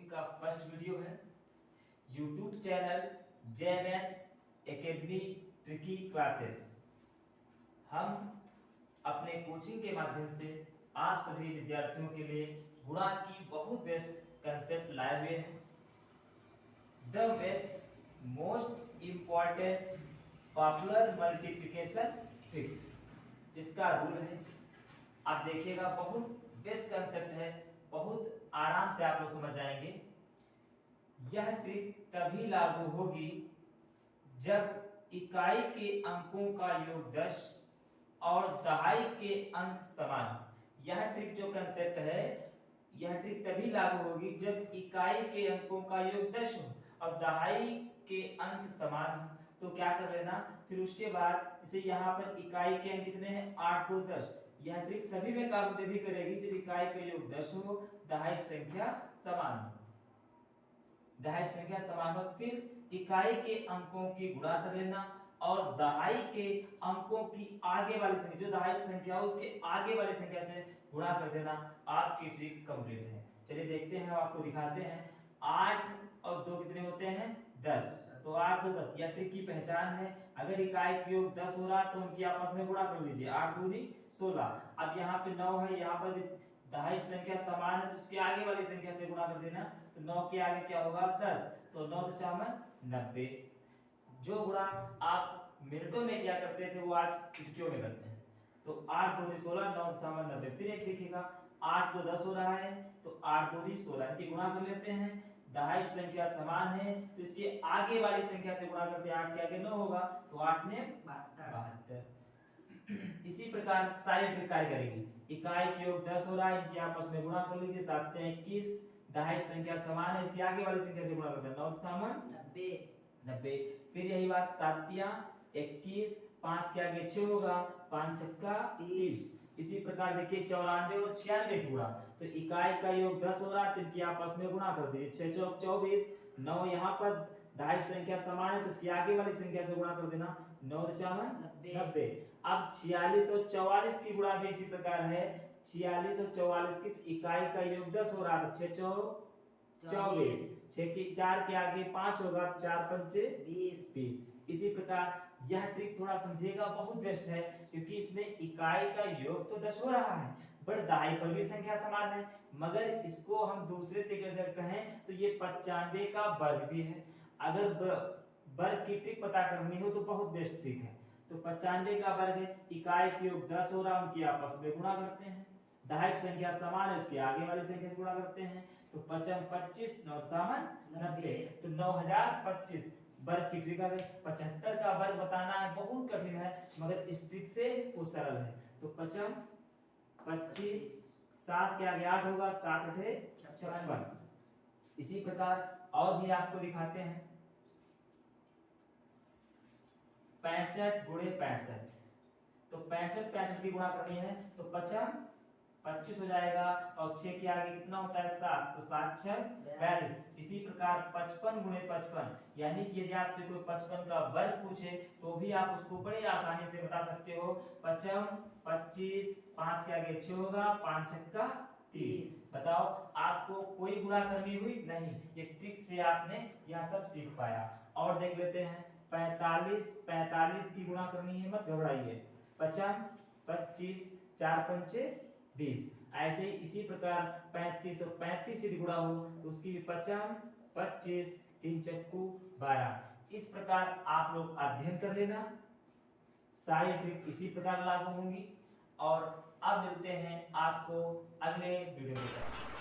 Coaching का first video है। YouTube channel JMS academy tricky classes. हम अपने कोचिंग के माध्यम से आप सभी विद्यार्थियों के लिए गुणा की बहुत बेस्ट कंसेप्ट लाए हुए हैं। The best most important popular multiplication trick, जिसका रूल है, आप देखिएगा, बहुत बेस्ट कंसेप्ट है, बहुत आराम से आप लोग समझ जाएंगे। यह ट्रिक तभी लागू होगी जब इकाई के अंकों का योग 10 और दहाई के अंक समान। यह ट्रिक जो कंसेप्ट है, यह ट्रिक तभी लागू होगी जब इकाई के अंकों का योग 10 हो और दहाई के अंक समान हो। तो क्या कर लेना, फिर उसके बाद इसे यहाँ पर इकाई के अंक कितने हैं, 8 2 10। यह ट्रिक सभी में काम तभी करेगी जब इकाई का योग 10 हो, दहाई संख्या समान हो, दहाई संख्या समान हो। फिर इकाई के अंकों की गुणा कर लेना और दहाई के अंकों की आगे वाली संख्या, जो दहाई की संख्या हो उसके आगे वाली संख्या से गुणा कर देना। आपकी ट्रिक कंप्लीट है। चलिए देखते हैं, आपको दिखाते हैं। 8 और 2 कितने होते हैं, 10। तो 8 2 10, यह ट्रिक की पहचान है। अगर इकाई का योग 10 हो रहा तो उनकी आपस में गुणा कर लीजिए, 8 दूनी 16। अब यहाँ पे 9 है, यहाँ पर भी दहाई संख्या समान है तो उसके आगे वाली संख्या से गुणा कर देना। तो 9 के आगे क्या होगा, 10। तो 9 × 90। जो गुणा आप मिनटों में क्या करते थे वो आज चुटकियों में करते हैं। तो 8 दूनी 16, 9 × 90। फिर एक देखिएगा, 8 2 10 हो रहा है तो 8 दूनी 16, इनकी गुणा कर लेते हैं। दहाई संख्या समान है तो इसके आगे वाली संख्या से गुणा करते हैं। 8 के आगे 9 होगा तो 8 ने 72। इसी प्रकार सारी ट्रिक कार्य करेगी। इकाई के योग 10 हो रहा है, इनकी आपस में गुणा कर लीजिए, 7 21। दहाई संख्या समान है, इसके आगे वाली संख्या से गुणा करते हैं, 9 90। फिर यही बात, 7 21, 5 के आगे 6 होगा, 5 6 30। इसी प्रकार देखिए 94 और 96 की गुणा। तो इकाई का योग 10 हो रहा है तो इनकी आपस में गुणा कर दीजिए, 6 चौक 24। 9 यहाँ पर दहाई संख्या समान है तो इसकी आगे वाली संख्या से गुणा कर देना, 9 90। अब 46 और 44 की गुणा भी इसी प्रकार है। 46 और 44 की, इकाई का योग 10 हो रहा है तो 6 चौक 24, 6 के 4 के आगे 5 होगा, 4 5 20। इसी प्रकार यह ट्रिक थोड़ा समझिएगा, बहुत बेस्ट है, क्योंकि इसमें इकाई का योग तो 10 हो रहा है बट दहाई पर भी संख्या समान है। मगर इसको हम दूसरे तरीके से कहें तो ये 95 का वर्ग भी है। अगर वर्ग की ट्रिक पता करनी हो तो बहुत बेस्ट ट्रिक है। तो 95 का वर्ग है, इकाई के योग 10 हो रहा है, उनकी आपस में गुणा करते हैं। दहाई संख्या समान है, उसके आगे वाली संख्या से गुणा करते हैं। तो 5 25, 9 90। तो 9025 वर्ग की ट्रिक है। 75 का वर्ग बताना है, बहुत कठिन है, मगर इस ट्रिक से वो सरल है। तो 5 25, 7 के आगे 8 होगा, 7 8 56। इसी प्रकार और भी आपको दिखाते हैं। 65 × 65। तो 65 65 की गुणा करनी है तो 5 25 हो जाएगा और 6 के आगे कितना होता है, 7। तो 7 6 42। इसी प्रकार 55 × 55, यानी कि यदि आपसे कोई 55 का वर्ग पूछे तो भी आप उसको बड़े आसानी से बता सकते हो। 55 25, 5 के आगे 6 होगा, 5 6 30। बताओ, आपको कोई गुणा करनी हुई नहीं, ये ट्रिक से आपने यह सब सीख पाया। और देख लेते हैं, 45 45 की गुणा करनी है, मत घबराइए। 55 25, 4 5 20। ऐसे ही इसी प्रकार 35 और 35 से गुणा हो तो उसकी भी 50 25, 3 चक्कू 12। इस प्रकार आप लोग अध्ययन कर लेना, सारी ट्रिक इसी प्रकार लागू होंगी। और अब मिलते हैं आपको अगले वीडियो के साथ।